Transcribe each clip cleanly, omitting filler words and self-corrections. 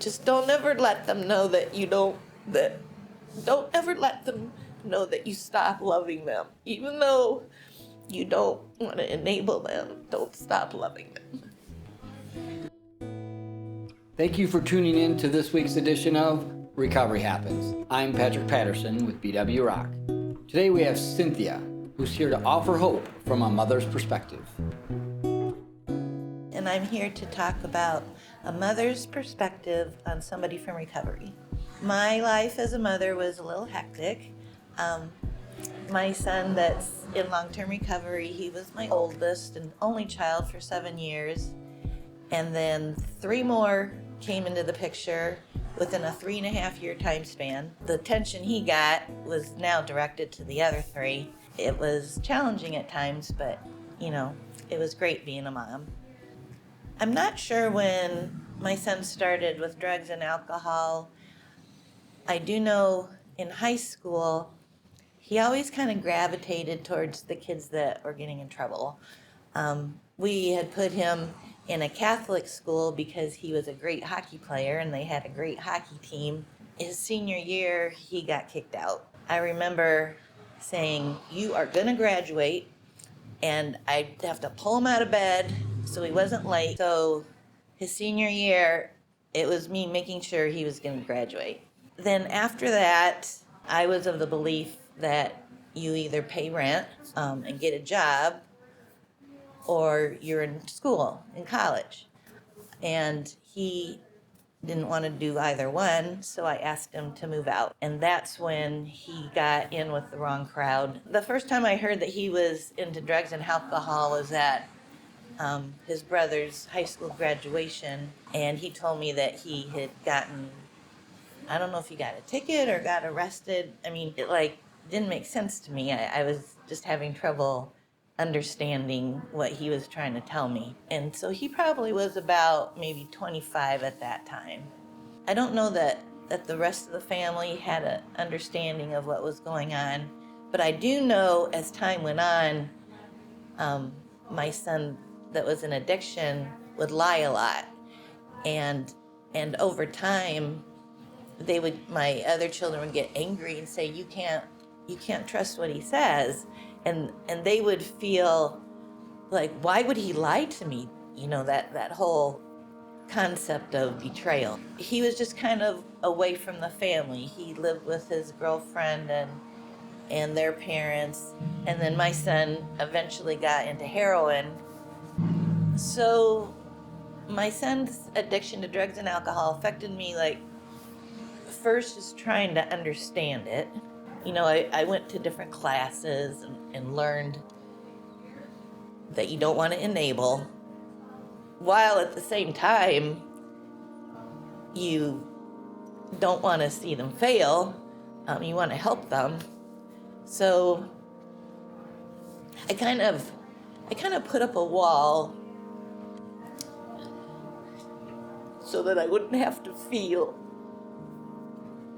just don't ever let them know that don't ever let them know that you stop loving them. Even though you don't want to enable them, don't stop loving them. Thank you for tuning in to this week's edition of Recovery Happens. I'm Patrick Patterson with BW Rock. Today we have Cynthia, who's here to offer hope from a mother's perspective. And I'm here to talk about a mother's perspective on somebody from recovery. My life as a mother was a little hectic. My son that's in long-term recovery, he was my oldest and only child for 7 years. And then 3 more came into the picture within a 3.5-year time span. The attention he got was now directed to the other 3. It was challenging at times, but it was great being a mom. I'm not sure when my son started with drugs and alcohol. I do know in high school, he always kind of gravitated towards the kids that were getting in trouble. We had put him in a Catholic school because he was a great hockey player and they had a great hockey team. His senior year, he got kicked out. I remember saying, "You are going to graduate," and I'd have to pull him out of bed so he wasn't late. So his senior year, it was me making sure he was going to graduate. Then after that, I was of the belief that you either pay rent and get a job, or you're in school, in college. And he didn't want to do either one, so I asked him to move out. And that's when he got in with the wrong crowd. The first time I heard that he was into drugs and alcohol was at his brother's high school graduation, and he told me that he had gotten, I don't know if he got a ticket or got arrested. I mean, it didn't make sense to me. I was just having trouble understanding what he was trying to tell me. And so he probably was about maybe 25 at that time. I don't know that the rest of the family had an understanding of what was going on, but I do know as time went on, my son that was in addiction would lie a lot. And over time, my other children would get angry and say, you can't trust what he says. And they would feel like, why would he lie to me? That whole concept of betrayal. He was just kind of away from the family. He lived with his girlfriend and their parents. And then my son eventually got into heroin. So my son's addiction to drugs and alcohol affected me, first just trying to understand it. I went to different classes and learned that you don't want to enable, while at the same time, you don't want to see them fail. You want to help them. So I kind of put up a wall so that I wouldn't have to feel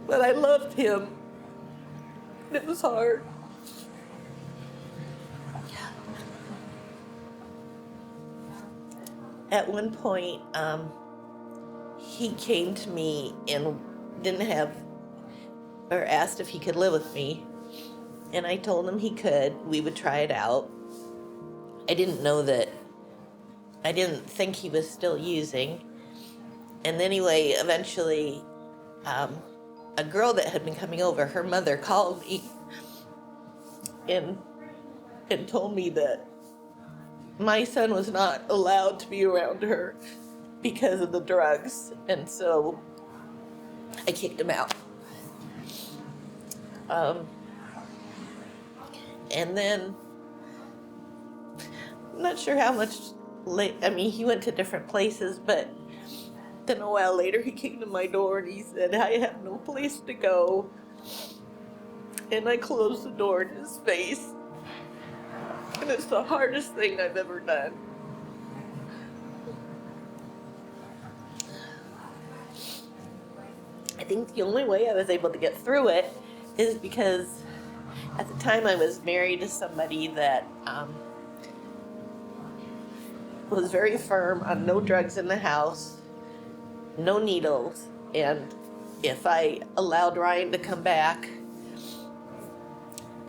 that I loved him. It was hard. At one point, he came to me and asked if he could live with me. And I told him he could. We would try it out. I didn't think he was still using. And anyway, eventually, a girl that had been coming over, her mother called me and told me that my son was not allowed to be around her because of the drugs. And so I kicked him out. And then, I'm not sure how much he went to different places, but then a while later he came to my door and he said, "I have no place to go." And I closed the door in his face. And it's the hardest thing I've ever done. I think the only way I was able to get through it is because at the time I was married to somebody that was very firm on no drugs in the house, no needles, And if I allowed Ryan to come back,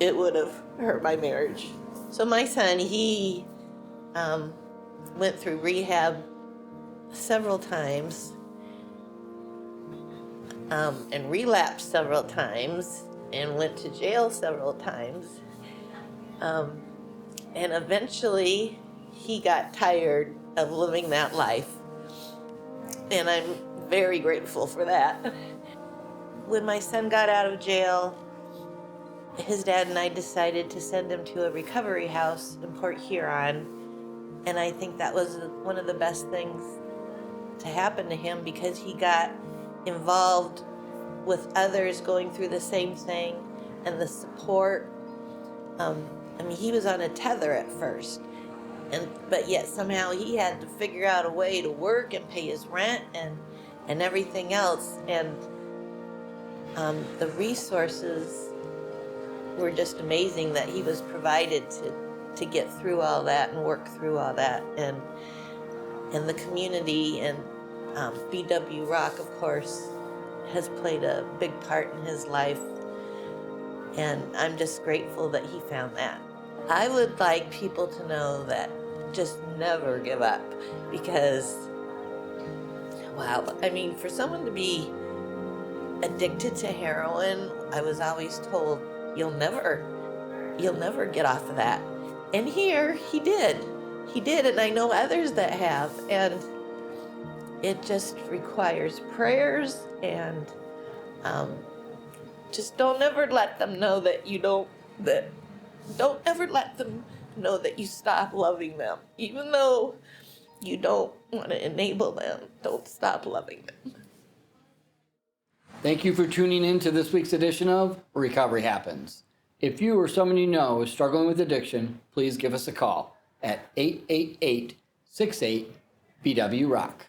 it would have hurt my marriage. So my son, he went through rehab several times and relapsed several times and went to jail several times. And eventually he got tired of living that life. And I'm very grateful for that. When my son got out of jail, his dad and I decided to send him to a recovery house in Port Huron. And I think that was one of the best things to happen to him, because he got involved with others going through the same thing, and the support. He was on a tether at first, but yet somehow he had to figure out a way to work and pay his rent and everything else. And the resources were just amazing that he was provided to get through all that and work through all that. And the community and BW Rock, of course, has played a big part in his life. And I'm just grateful that he found that. I would like people to know that just never give up, because, wow, for someone to be addicted to heroin, I was always told, you'll never get off of that. And here, he did, and I know others that have, and it just requires prayers, and just don't ever let them know that don't ever let them know that you stop loving them. Even though you don't want to enable them, don't stop loving them. Thank you for tuning in to this week's edition of Recovery Happens. If you or someone you know is struggling with addiction, please give us a call at 888-68-BW-ROCK.